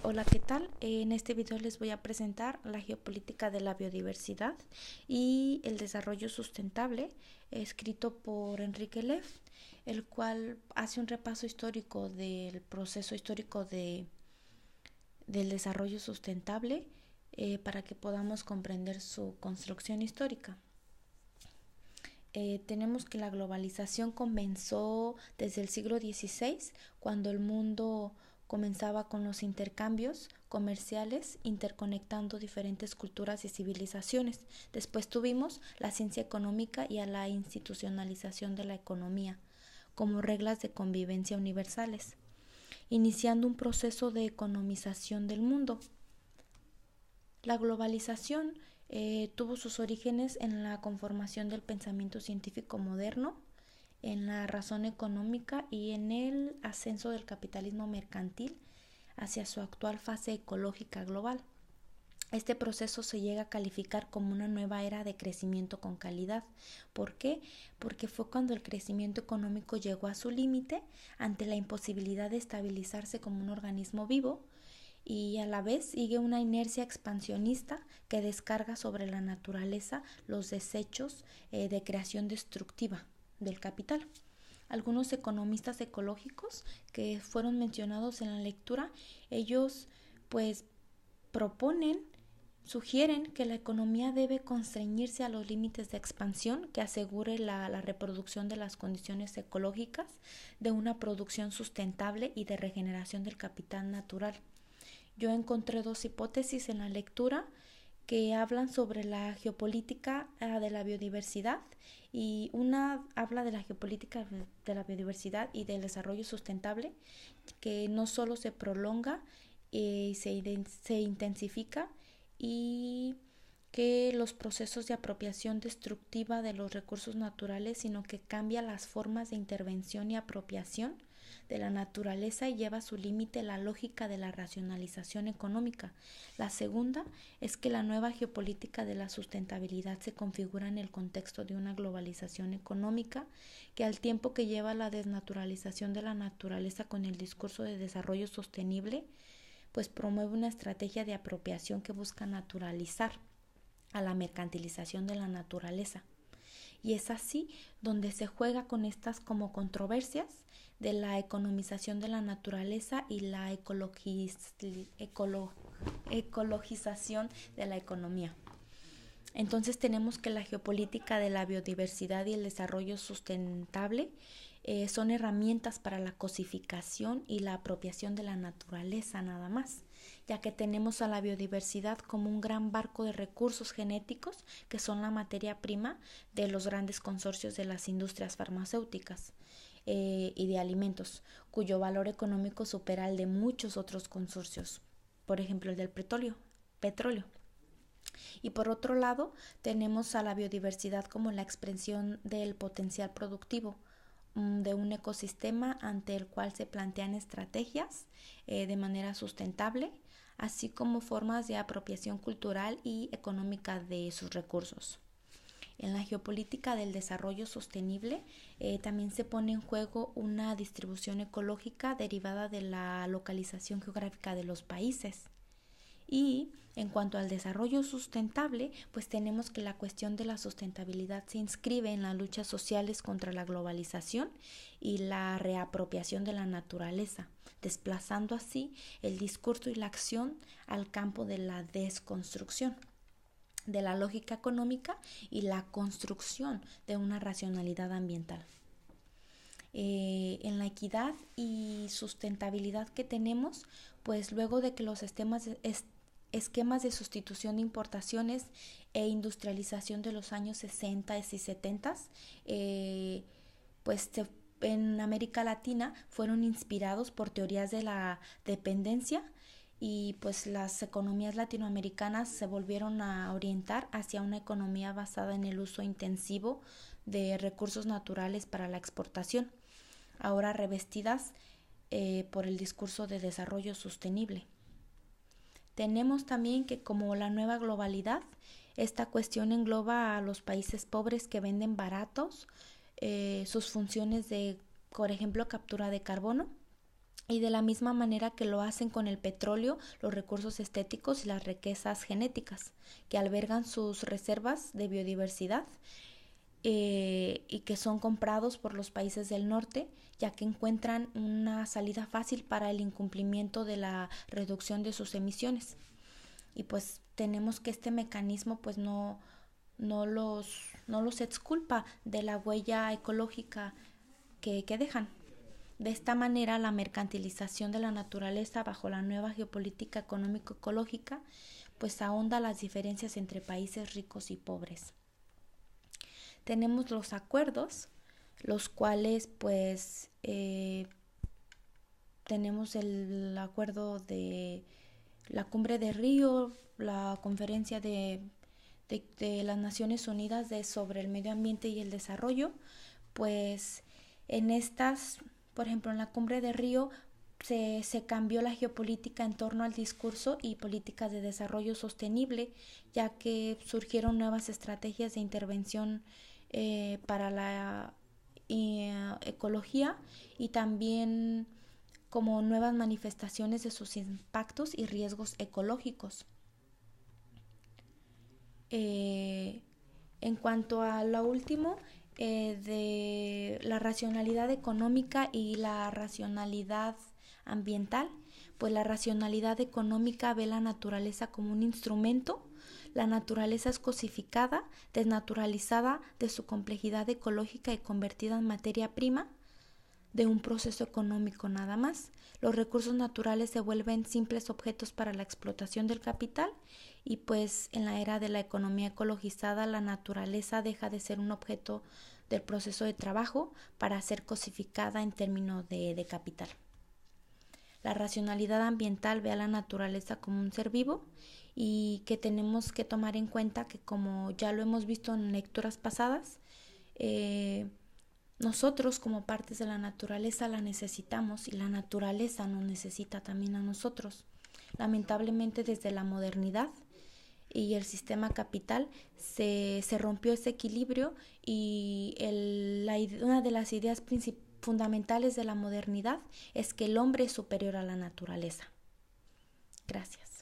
Hola, ¿qué tal? En este video les voy a presentar la geopolítica de la biodiversidad y el desarrollo sustentable, escrito por Enrique Leff, el cual hace un repaso histórico del proceso histórico del desarrollo sustentable para que podamos comprender su construcción histórica. Tenemos que la globalización comenzó desde el siglo XVI, cuando el mundo comenzaba con los intercambios comerciales, interconectando diferentes culturas y civilizaciones. Después tuvimos la ciencia económica y a la institucionalización de la economía como reglas de convivencia universales, iniciando un proceso de economización del mundo. La globalización tuvo sus orígenes en la conformación del pensamiento científico moderno, en la razón económica y en el ascenso del capitalismo mercantil hacia su actual fase ecológica global. Este proceso se llega a calificar como una nueva era de crecimiento con calidad. ¿Por qué? Porque fue cuando el crecimiento económico llegó a su límite ante la imposibilidad de estabilizarse como un organismo vivo, y a la vez sigue una inercia expansionista que descarga sobre la naturaleza los desechos de creación destructiva del capital. Algunos economistas ecológicos que fueron mencionados en la lectura, ellos pues sugieren que la economía debe constreñirse a los límites de expansión que asegure la reproducción de las condiciones ecológicas de una producción sustentable y de regeneración del capital natural. Yo encontré dos hipótesis en la lectura que hablan sobre la geopolítica de la biodiversidad, y una habla de la geopolítica de la biodiversidad y del desarrollo sustentable, que no solo se prolonga y se intensifica, y que los procesos de apropiación destructiva de los recursos naturales, sino que cambia las formas de intervención y apropiación de la naturaleza y lleva a su límite la lógica de la racionalización económica. La segunda es que la nueva geopolítica de la sustentabilidad se configura en el contexto de una globalización económica que, al tiempo que lleva a la desnaturalización de la naturaleza con el discurso de desarrollo sostenible, pues promueve una estrategia de apropiación que busca naturalizar a la mercantilización de la naturaleza. Y es así donde se juega con estas como controversias de la economización de la naturaleza y la ecologización de la economía. Entonces tenemos que la geopolítica de la biodiversidad y el desarrollo sustentable son herramientas para la cosificación y la apropiación de la naturaleza nada más, ya que tenemos a la biodiversidad como un gran barco de recursos genéticos que son la materia prima de los grandes consorcios de las industrias farmacéuticas y de alimentos, cuyo valor económico supera el de muchos otros consorcios, por ejemplo el del petróleo. Y por otro lado, tenemos a la biodiversidad como la expresión del potencial productivo de un ecosistema ante el cual se plantean estrategias de manera sustentable, así como formas de apropiación cultural y económica de sus recursos. En la geopolítica del desarrollo sostenible también se pone en juego una distribución ecológica derivada de la localización geográfica de los países. Y en cuanto al desarrollo sustentable, pues tenemos que la cuestión de la sustentabilidad se inscribe en las luchas sociales contra la globalización y la reapropiación de la naturaleza, desplazando así el discurso y la acción al campo de la desconstrucción de la lógica económica y la construcción de una racionalidad ambiental. En la equidad y sustentabilidad que tenemos, pues luego de que los esquemas de sustitución de importaciones e industrialización de los años 60 y 70, pues en América Latina fueron inspirados por teorías de la dependencia, y pues las economías latinoamericanas se volvieron a orientar hacia una economía basada en el uso intensivo de recursos naturales para la exportación, ahora revestidas por el discurso de desarrollo sostenible. Tenemos también que, como la nueva globalidad, esta cuestión engloba a los países pobres que venden baratos sus funciones de, por ejemplo, captura de carbono, y de la misma manera que lo hacen con el petróleo, los recursos estéticos y las riquezas genéticas, que albergan sus reservas de biodiversidad y que son comprados por los países del norte, ya que encuentran una salida fácil para el incumplimiento de la reducción de sus emisiones. Y pues tenemos que este mecanismo pues no los exculpa de la huella ecológica que dejan. De esta manera, la mercantilización de la naturaleza bajo la nueva geopolítica económico-ecológica pues ahonda las diferencias entre países ricos y pobres. Tenemos los acuerdos, los cuales pues tenemos el acuerdo de la Cumbre de Río, la conferencia de las Naciones Unidas sobre el medio ambiente y el desarrollo, pues en estas, por ejemplo, en la Cumbre de Río se cambió la geopolítica en torno al discurso y políticas de desarrollo sostenible, ya que surgieron nuevas estrategias de intervención para la ecología y también como nuevas manifestaciones de sus impactos y riesgos ecológicos. En cuanto a lo último, de la racionalidad económica y la racionalidad ambiental, pues la racionalidad económica ve la naturaleza como un instrumento. La naturaleza es cosificada, desnaturalizada de su complejidad ecológica y convertida en materia prima de un proceso económico nada más. Los recursos naturales se vuelven simples objetos para la explotación del capital y pues en la era de la economía ecologizada la naturaleza deja de ser un objeto del proceso de trabajo para ser cosificada en términos de capital. La racionalidad ambiental ve a la naturaleza como un ser vivo y que tenemos que tomar en cuenta que, como ya lo hemos visto en lecturas pasadas, nosotros como partes de la naturaleza la necesitamos y la naturaleza nos necesita también a nosotros. Lamentablemente desde la modernidad y el sistema capital se rompió ese equilibrio y una de las ideas fundamentales de la modernidad es que el hombre es superior a la naturaleza. Gracias.